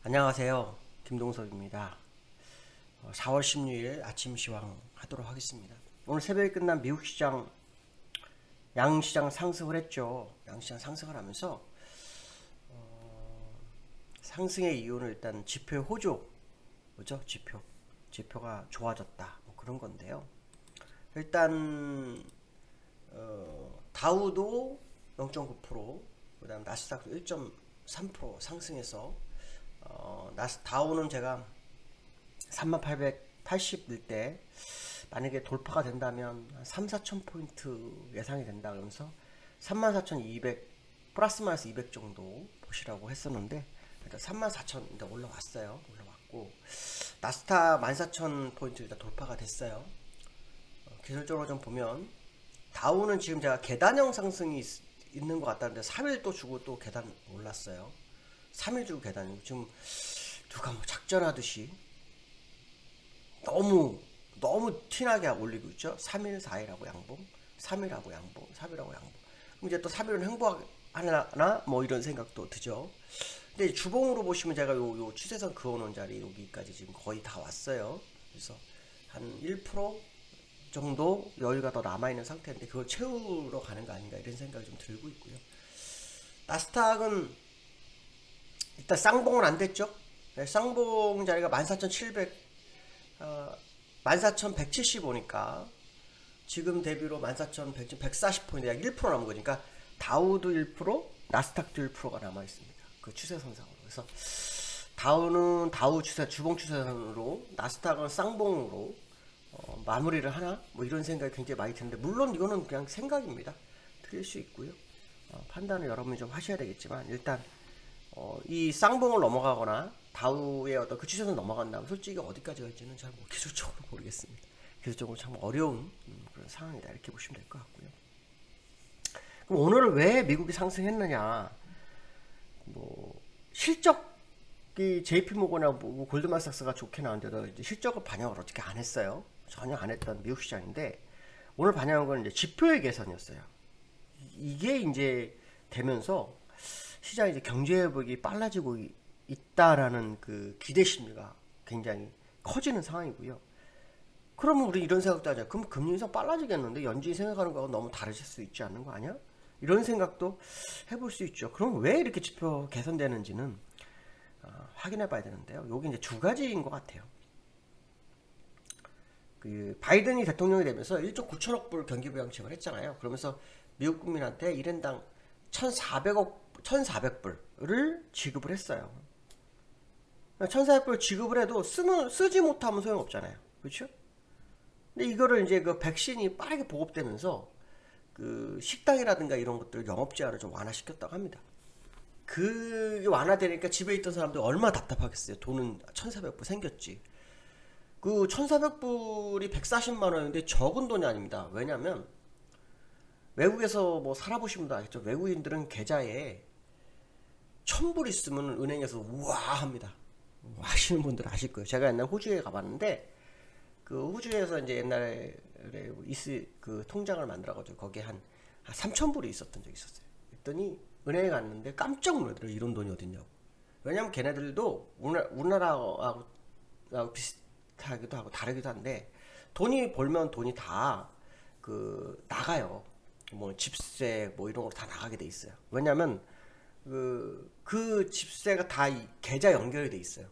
안녕하세요. 김동석입니다. 4월 16일 아침 시황 하도록 하겠습니다. 오늘 새벽에 끝난 미국 시장 양시장 상승을 했죠. 양시장 상승을 하면서 상승의 이유는 일단 지표의 호조, 뭐죠? 지표가 좋아졌다. 뭐 그런 건데요. 일단 다우도 0.9%, 그다음 나스닥도 1.3% 상승해서 다우는 제가 3880일 때 만약에 돌파가 된다면 3-4천 포인트 예상이 된다 그러면서 34,200 플러스 마이너스 200 정도 보시라고 했었는데 일단 34,000 이제 올라왔고 나스닥 14,000 포인트 일단 돌파가 됐어요. 기술적으로 좀 보면 다우는 지금 제가 계단형 상승이 있는 것 같다는데 3일 또 주고 또 계단 올랐어요. 3일 주고 계단이고 지금 누가 뭐 작전하듯이 너무 티나게 올리고 있죠. 3일 4일하고 양봉, 3일하고 양봉, 4일하고 양봉. 이제 또 3일은 행보하나 뭐 이런 생각도 드죠. 근데 주봉으로 보시면 제가 요 추세선 그어놓은 자리 여기까지 지금 거의 다 왔어요. 그래서 한 1% 정도 여유가 더 남아있는 상태인데 그걸 채우러 가는 거 아닌가 이런 생각이 좀 들고 있고요. 나스닥은 일단 쌍봉은 안 됐죠. 네, 쌍봉 자리가 14,700 14,175니까 지금 대비로 14,140포인트 약 1% 남은 거니까 다우도 1%, 나스닥도 1%가 남아 있습니다. 그 추세선상으로. 그래서 다우는 다우 추세, 주봉 추세선으로, 나스닥은 쌍봉으로 마무리를 하나? 뭐 이런 생각이 굉장히 많이 드는데 물론 이거는 그냥 생각입니다. 틀릴 수 있고요. 판단을 여러분이 좀 하셔야 되겠지만 일단 이 쌍봉을 넘어가거나 다우의 어떤 그 추세선 넘어간다면 솔직히 어디까지 갈지는 잘 기술적으로 모르겠습니다. 기술적으로 참 어려운 그런 상황이다 이렇게 보시면 될 것 같고요. 그럼 오늘은 왜 미국이 상승했느냐? 뭐 실적이 JP모건이나 뭐 골드만삭스가 좋게 나왔는데도 이제 실적을 반영을 어떻게 안 했어요. 전혀 안 했던 미국 시장인데 오늘 반영한 건 이제 지표의 개선이었어요. 이게 이제 되면서 시장이 이제 경제 회복이 빨라지고 있다라는 그 기대 심리가 굉장히 커지는 상황이고요. 그러면 우리 이런 생각도 하자. 그럼 금리 인상 빨라지겠는데 연준이 생각하는 거하고 너무 다르실 수 있지 않는 거 아니야? 이런 생각도 해볼 수 있죠. 그럼 왜 이렇게 지표 개선되는지는 확인해 봐야 되는데요. 여기 이제 두 가지인 것 같아요. 그 바이든이 대통령이 되면서 1조 9천억 불 경기 부양책을 했잖아요. 그러면서 미국 국민한테 1인당 1,400불을 지급을 했어요. 1,400불 지급을 해도 쓰지 못하면 소용없잖아요. 그렇죠? 근데 이거를 이제 그 백신이 빠르게 보급되면서 그 식당이라든가 이런 것들 영업 제한을 좀 완화시켰다고 합니다. 그게 완화되니까 집에 있던 사람들 얼마나 답답하겠어요. 돈은 1,400불 생겼지. 그 1,400불이 140만 원인데 적은 돈이 아닙니다. 왜냐면 외국에서 뭐 살아보신 분도 알겠죠. 외국인들은 계좌에 1,000불 있으면 은행에서 우와 합니다. 아시는 분들은 아실 거예요. 제가 옛날 호주에 가봤는데 그 호주에서 이제 옛날에 그 통장을 만들어가지고 거기에 한 3,000불이 있었던 적이 있었어요. 그랬더니 은행에 갔는데 깜짝 놀라더라고요. 이런 돈이 어딨냐고. 왜냐면 걔네들도 우리나라하고 비슷하기도 하고 다르기도 한데 돈이 벌면 돈이 다 그 나가요. 뭐 집세 뭐 이런 거 다 나가게 돼 있어요. 왜냐면 그 집세가 다 이 계좌 연결이 돼 있어요.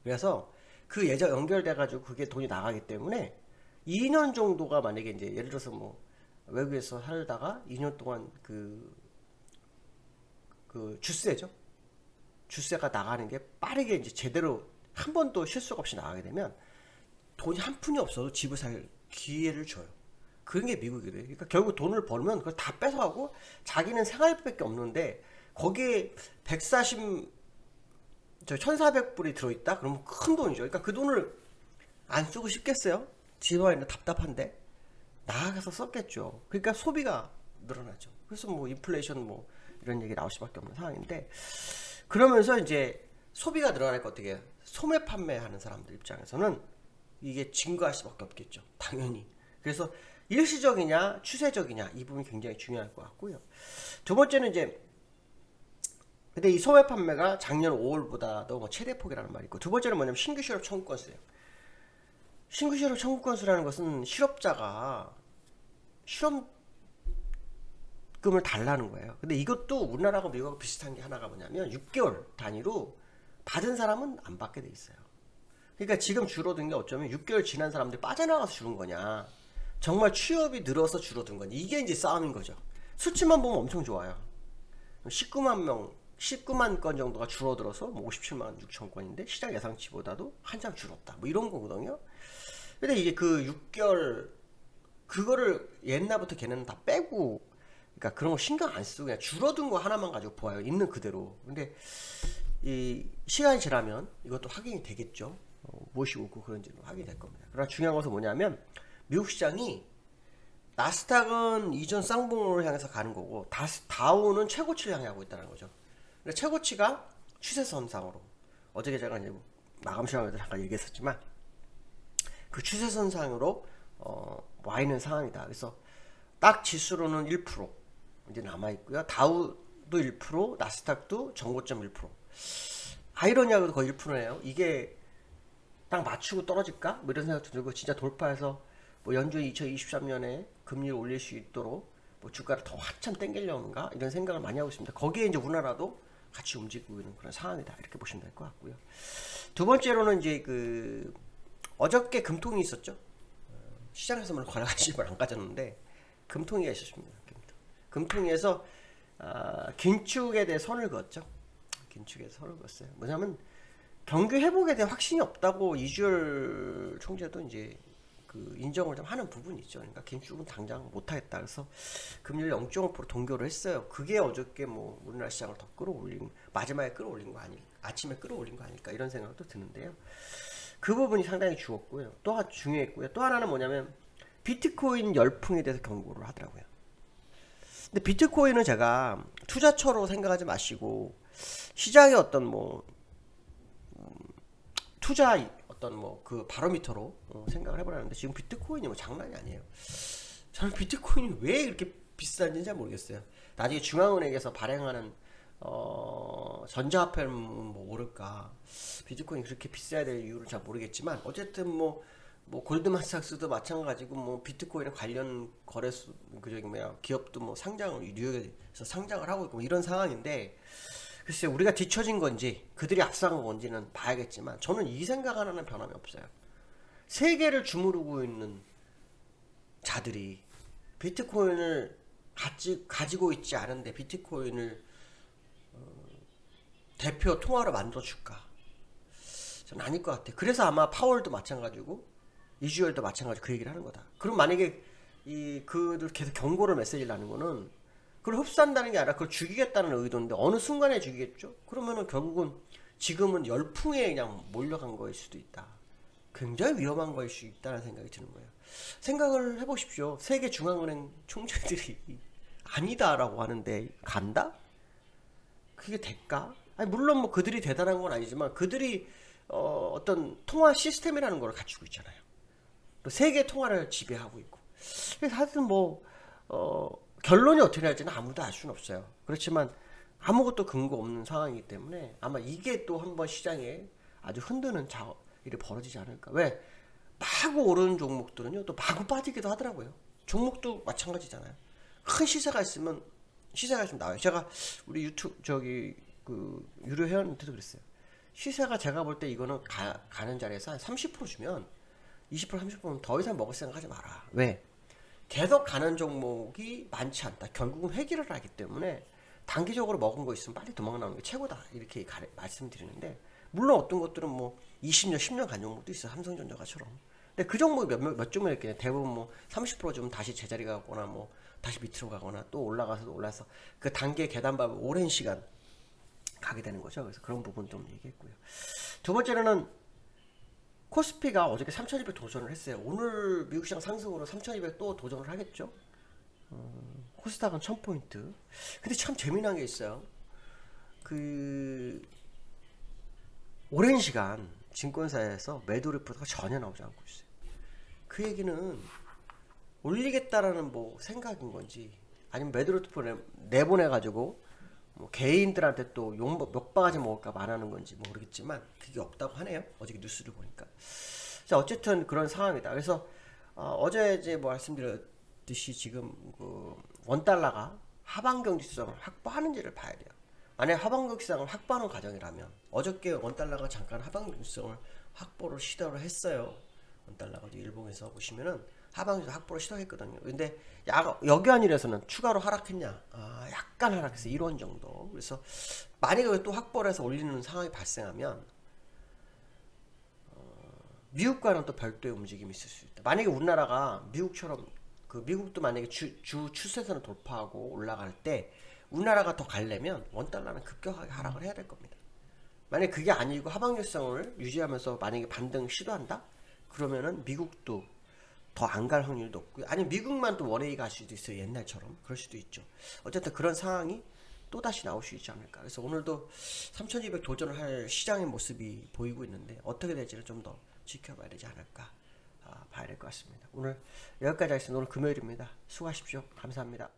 그래서 그 계좌 연결돼 가지고 그게 돈이 나가기 때문에 2년 정도가 만약에 이제 예를 들어서 뭐 외국에서 살다가 2년 동안 그 주세죠. 주세가 나가는 게 빠르게 이제 제대로 한 번도 실수가 없이 나가게 되면 돈이 한 푼이 없어도 집을 살 기회를 줘요. 그런 게 미국이래요. 그러니까 결국 돈을 벌면 그걸 다 뺏어가고 자기는 생활비밖에 없는데 거기에 1,400불이 들어있다? 그러면 큰 돈이죠. 그러니까 그 돈을 안 쓰고 싶겠어요? 집에 있는 답답한데 나가서 썼겠죠. 그러니까 소비가 늘어나죠. 그래서 뭐 인플레이션 뭐 이런 얘기 나올 수밖에 없는 상황인데 그러면서 이제 소비가 늘어나니까 어떻게 해요? 소매 판매하는 사람들 입장에서는 이게 증가할 수밖에 없겠죠. 당연히. 그래서 일시적이냐 추세적이냐 이 부분이 굉장히 중요할 것 같고요. 두 번째는 이제 근데 이 소매 판매가 작년 5월보다도 뭐 최대폭이라는 말이 있고, 두 번째는 뭐냐면 신규 실업 청구 건수예요. 신규 실업 청구 건수라는 것은 실업자가 실업금을 달라는 거예요. 근데 이것도 우리나라하고 미국하고 비슷한 게 하나가 뭐냐면 6개월 단위로 받은 사람은 안 받게 돼 있어요. 그러니까 지금 줄어든 게 어쩌면 6개월 지난 사람들이 빠져나가서 줄은 거냐, 정말 취업이 늘어서 줄어든 거냐, 이게 이제 싸움인 거죠. 수치만 보면 엄청 좋아요. 19만 건 정도가 줄어들어서 뭐 57만 6천 건인데 시장 예상치보다도 한참 줄었다, 뭐 이런 거거든요. 근데 이게 그 6개월 그거를 옛날부터 걔네는 다 빼고, 그러니까 그런 거 신경 안 쓰고 그냥 줄어든 거 하나만 가지고 보아요, 있는 그대로. 근데 이 시간이 지나면 이것도 확인이 되겠죠. 무엇이 오고 그런지는 확인이 될 겁니다. 그러나 중요한 것은 뭐냐면 미국 시장이 나스닥은 이전 쌍봉을 향해서 가는 거고, 다우는 최고치를 향해 가고 있다는 거죠. 근데 최고치가 추세선상으로, 어저께 제가 이제 마감 시간에도 잠깐 얘기했었지만 그 추세선상으로 와 있는 상황이다. 그래서 딱 지수로는 1% 이제 남아 있고요. 다우도 1%, 나스닥도 전고점 1%. 아이러니하게도 거의 1%네요. 이게 딱 맞추고 떨어질까? 뭐 이런 생각도 들고, 진짜 돌파해서 뭐 연준이 2023년에 금리를 올릴 수 있도록 뭐 주가를 더 한참 땡기려는가, 이런 생각을 많이 하고 있습니다. 거기에 이제 우리나라도 같이 움직이고 있는 그런 상황이다, 이렇게 보시면 될 것 같고요. 두 번째로는 이제 그 어저께 금통이 있었죠. 시장에서만 관심을 안 가졌는데 금통위가 있었습니다. 금통위에서 긴축에 대해 선을 그었죠. 긴축에 선을 그었어요. 뭐냐면 경기 회복에 대한 확신이 없다고 이주열 총재도 이제 그 인정을 좀 하는 부분이 있죠. 그러니까 긴축은 당장 못하겠다. 그래서 금리를 0.5% 동결을 했어요. 그게 어저께 뭐 우리나라 시장을 더 끌어올린, 마지막에 끌어올린 거 아닐까, 아침에 끌어올린 거 아닐까, 이런 생각도 드는데요. 그 부분이 상당히 주었고요. 또 중요했고요. 또 하나는 뭐냐면 비트코인 열풍에 대해서 경고를 하더라고요. 근데 비트코인은 제가 투자처로 생각하지 마시고 시장의 어떤 뭐 투자 어떤 뭐 그 바로미터로 생각을 해보라는데, 지금 비트코인이 뭐 장난이 아니에요. 저는 비트코인이 왜 이렇게 비싼지는 잘 모르겠어요. 나중에 중앙은행에서 발행하는 전자화폐는 뭐 오를까, 비트코인이 그렇게 비싸야 될 이유를 잘 모르겠지만, 어쨌든 뭐 골드만삭스도 마찬가지고, 뭐 비트코인 관련 거래소, 그 저기 뭐야, 기업도 뭐 상장을, 뉴욕에서 상장을 하고 있고, 뭐 이런 상황인데, 글쎄 우리가 뒤처진 건지 그들이 앞서간 건지는 봐야겠지만, 저는 이 생각 하나는 변함이 없어요. 세계를 주무르고 있는 자들이 비트코인을 가지고 있지 않은데 비트코인을 대표 통화로 만들어줄까? 저는 아닐 것 같아요. 그래서 아마 파월도 마찬가지고 이주열도 마찬가지고 그 얘기를 하는 거다. 그럼 만약에 그들 계속 경고를 메시지를 하는 거는 그걸 흡수한다는 게 아니라 그걸 죽이겠다는 의도인데, 어느 순간에 죽이겠죠? 그러면은 결국은 지금은 열풍에 그냥 몰려간 거일 수도 있다. 굉장히 위험한 거일 수 있다는 생각이 드는 거예요. 생각을 해보십시오. 세계 중앙은행 총재들이 아니다라고 하는데 간다? 그게 될까? 아니 물론 뭐 그들이 대단한 건 아니지만 그들이 어떤 통화 시스템이라는 걸 갖추고 있잖아요. 또 세계 통화를 지배하고 있고. 그래서 하여튼 뭐 결론이 어떻게 날지는 아무도 알 수는 없어요. 그렇지만 아무것도 근거 없는 상황이기 때문에 아마 이게 또 한번 시장에 아주 흔드는 일이 벌어지지 않을까. 왜? 마구 오르는 종목들은요 또 마구 빠지기도 하더라고요. 종목도 마찬가지잖아요. 큰 시세가 있으면 나와요. 제가 우리 유튜브 그 유료 회원한테도 그랬어요. 시세가 제가 볼 때 이거는 가는 자리에서 한 30% 주면 20% 30%는 더 이상 먹을 생각 하지 마라. 왜? 계속 가는 종목이 많지 않다. 결국은 회귀를 하기 때문에 단기적으로 먹은 거 있으면 빨리 도망 나오는 게 최고다. 이렇게 말씀드리는데, 물론 어떤 것들은 뭐 20년, 10년 간 종목도 있어요. 삼성전자가처럼. 근데 그 종목이 몇 종목 이렇게 대부분 뭐 30% 주면 다시 제자리 가거나 뭐 다시 밑으로 가거나 또 올라서 그 단계 계단밥을 오랜 시간 가게 되는 거죠. 그래서 그런 부분 좀 얘기했고요. 두 번째로는 코스피가 어저께 3200 도전을 했어요. 오늘 미국 시장 상승으로 3200 또 도전을 하겠죠. 코스닥은 1000포인트. 근데 참 재미난 게 있어요. 그 오랜 시간 증권사에서 매도 리포트가 전혀 나오지 않고 있어요. 그 얘기는 올리겠다라는 뭐 생각인 건지, 아니면 매도 리포트 내보내가지고 뭐 개인들한테 또 욕바가지 먹을까 말하는 건지 모르겠지만 그게 없다고 하네요. 어저께 뉴스를 보니까. 자, 어쨌든 그런 상황이다. 그래서 어제 이제 뭐 말씀드렸듯이 지금 그 원달러가 하방 경직성을 확보하는지를 봐야 돼요. 만약 하방 경직성을 확보하는 과정이라면 어저께 원달러가 잠깐 하방 경직성을 확보를 시도를 했어요. 원달러가 일봉에서 보시면은 하방에서 확보를 시도했거든요. 근데 여기안일에서는 추가로 하락했냐? 약간 하락해서 1원 정도. 그래서 만약에 또 확보를 해서 올리는 상황이 발생하면 미국과는 또 별도의 움직임이 있을 수 있다. 만약에 우리나라가 미국처럼 그 미국도 만약에 주 추세선을 돌파하고 올라갈 때 우리나라가 더 가려면 원달러는 급격하게 하락을 해야 될 겁니다. 만약에 그게 아니고 하방일성을 유지하면서 만약에 반등 시도한다? 그러면은 미국도 더 안 갈 확률이 높고요. 아니 미국만 또 원웨이 갈 수도 있어요. 옛날처럼. 그럴 수도 있죠. 어쨌든 그런 상황이 또다시 나올 수 있지 않을까. 그래서 오늘도 3200 도전을 할 시장의 모습이 보이고 있는데 어떻게 될지를 좀 더 지켜봐야 되지 않을까 봐야 될 것 같습니다. 오늘 여기까지 하겠습니다. 오늘 금요일입니다. 수고하십시오. 감사합니다.